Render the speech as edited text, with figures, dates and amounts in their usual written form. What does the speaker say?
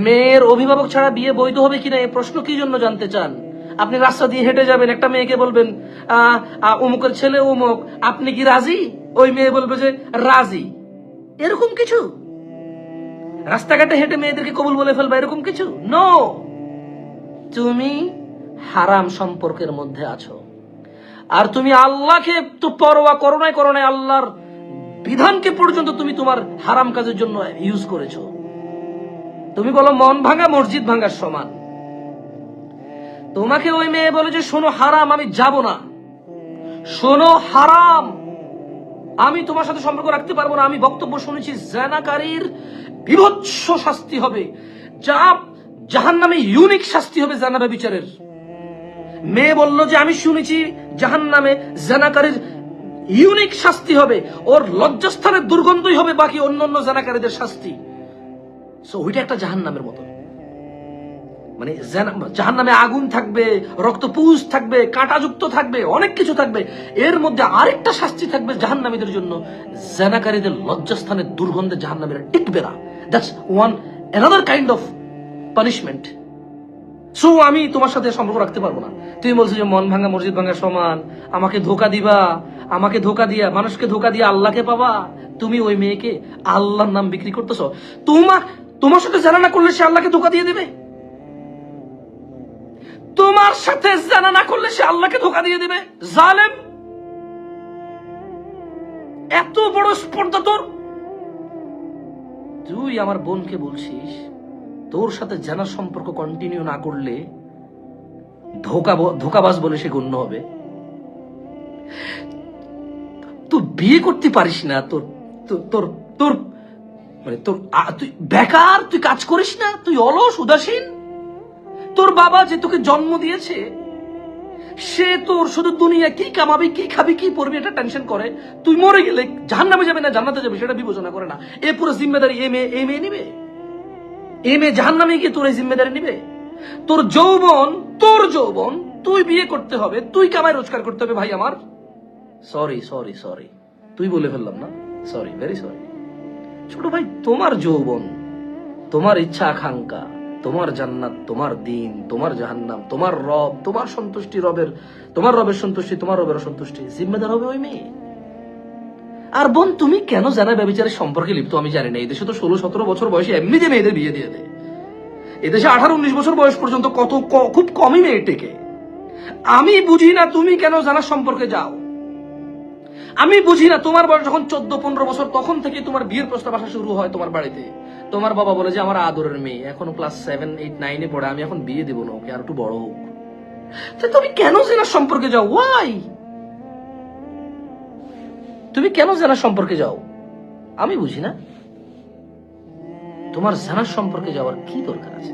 মেয়ের অভিভাবক ছাড়া বিয়ে বৈধ হবে কিনা এই প্রশ্ন কি জন্য জানতে চান? আপনি রাস্তা দিয়ে হেঁটে যাবেন, একটা মেয়েকে বলবেন অমুকের ছেলে অমুক, আপনি কি রাজি? ওই মেয়ে বলবে যে রাজি। এরকম কিছু রাস্তাঘাটে হেঁটে মেয়েদেরকে কবুল বলে ফেলবা, এরকম কিছু নো। তুমি হারাম সম্পর্কের মধ্যে আছো, আর তুমি আল্লাহকে তো পরোয়া করো নাই, আল্লাহর বিধানকে পর্যন্ত তুমি তোমার হারাম কাজের জন্য ইউজ করেছো। তুমি বলো মন ভাঙা মসজিদ ভাঙার সমান। তোমাকে ওই মেয়ে বলে যে শোনো হারাম, আমি যাব না, শোনো হারাম, আমি তোমার সাথে সম্পর্ক রাখতে পারবো না। আমি বক্তব্য শুনেছি জানাকারীর বিভৎস শাস্তি হবে, যা জাহান্নামে ইউনিক শাস্তি হবে জানা ব্যভিচারের। মেয়ে বলল যে আমি শুনেছি জাহান্নামে জানাকারীর ইউনিক শাস্তি হবে, ওর লজ্জাস্থানের দুর্গন্ধই হবে বাকি অন্যান্য জানাকারীদের শাস্তি। সো ওইটা একটা জাহান্নামের মতো, মানে জাহান্নামে আগুন থাকবে, রক্তপুষ থাকবে, কাঁটাযুক্ত থাকবে, অনেক কিছু থাকবে। এর মধ্যে আরেকটা শাস্তি থাকবে জাহান্নামীদের জন্য, জানাকারীদের লজ্জাস্থানের দুর্গন্ধে জাহান্নামীরা টিকবে না। That's one another kind of punishment. So আমি তোমার সাথে সম্পর্ক রাখতে পারবো না। তুমি বলছো যে মন ভাঙা মসজিদ ভাঙা সমান, আমাকে ধোকা দিবা, আমাকে ধোকা দিয়া মানুষকে ধোকা দিয়ে আল্লাহকে পাবা। তুমি ওই মেয়েকে আল্লাহর নাম বিক্রি করতেছো। তোমার সাথে জানা না করলে সে আল্লাহকে ধোকা দিয়ে দেবে? তোমার সাথে জানা না করলে সে আল্লাহকে ধোকা দিয়ে দেবে? জালেম, এত বড় স্পর্ধা তোর! তুই আমার বোনকে বলছিস তোর সাথে জানার সম্পর্ক কন্টিনিউ না করলে ধোকাবাজ বলে সে গণ্য হবে। তুই বিয়ে করতে পারিস না, তোর তোর তোর মানে তোর তুই বেকার, তুই কাজ করিস না, তুই অলস উদাসীন। তোর বাবা যে তোকে জন্ম দিয়েছে সে তোর শুধু দুনিয়া কি কামাবি, কি খাবি, কি পড়বি এটা টেনশন করে। তুই মরে গেলে জাহান্নামে যাবে না জান্নাতে যাবে সেটা বিবেচনা করে না। এ পুরো জিম্মেদারি এ মেয়ে নিবে? এ মেয়ে জাহান্নামে গিয়ে তোর এই জিম্মেদারি নিবে? তোর যৌবন তুই বিয়ে করতে হবে, তুই কামাই রোজগার করতে হবে। ভাই আমার সরি তুই বলে ফেললাম না, সরি, ভেরি সরি। ছোট ভাই, তোমার যৌবন, তোমার ইচ্ছা আকাঙ্ক্ষা, তোমার জান্নাত, তোমার দিন, তোমার জাহান্নাম, তোমার রব, তোমার সন্তুষ্টি, তোমার রবের সন্তুষ্টি, তোমার রবের সন্তুষ্টি, জিম্মেদার হবে ওই মেয়ে। আর বোন, তুমি কেন জানা ব্যভিচারের সম্পর্কে লিপ্ত আমি জানি না। এদেশে তো 16-17 বছর বয়সে এমনিতে মেয়েদের বিয়ে দিয়ে দেয়। এদেশে 18-19 বছর বয়স পর্যন্ত খুব কমই মেয়ে টেকে। আমি বুঝি না তুমি কেন জানার সম্পর্কে যাও। আমি বুঝি না, তোমার বয়স যখন 14-15 বছর তখন থেকে তোমার বিয়ের প্রস্তাব আসা শুরু হয় তোমার বাড়িতে। তোমার বাবা বলে যে আমার আদরের মেয়ে এখনো ক্লাস 7, 8, 9-এ পড়ে, আমি এখন বিয়ে দেবো না, ওকে আর একটু বড় হোক। তুমি কেন জানার সম্পর্কে যাও? ওয়াই? তুমি কেন জানার সম্পর্কে যাও? আমি বুঝি না তোমার জানার সম্পর্কে যাওয়ার কি দরকার আছে।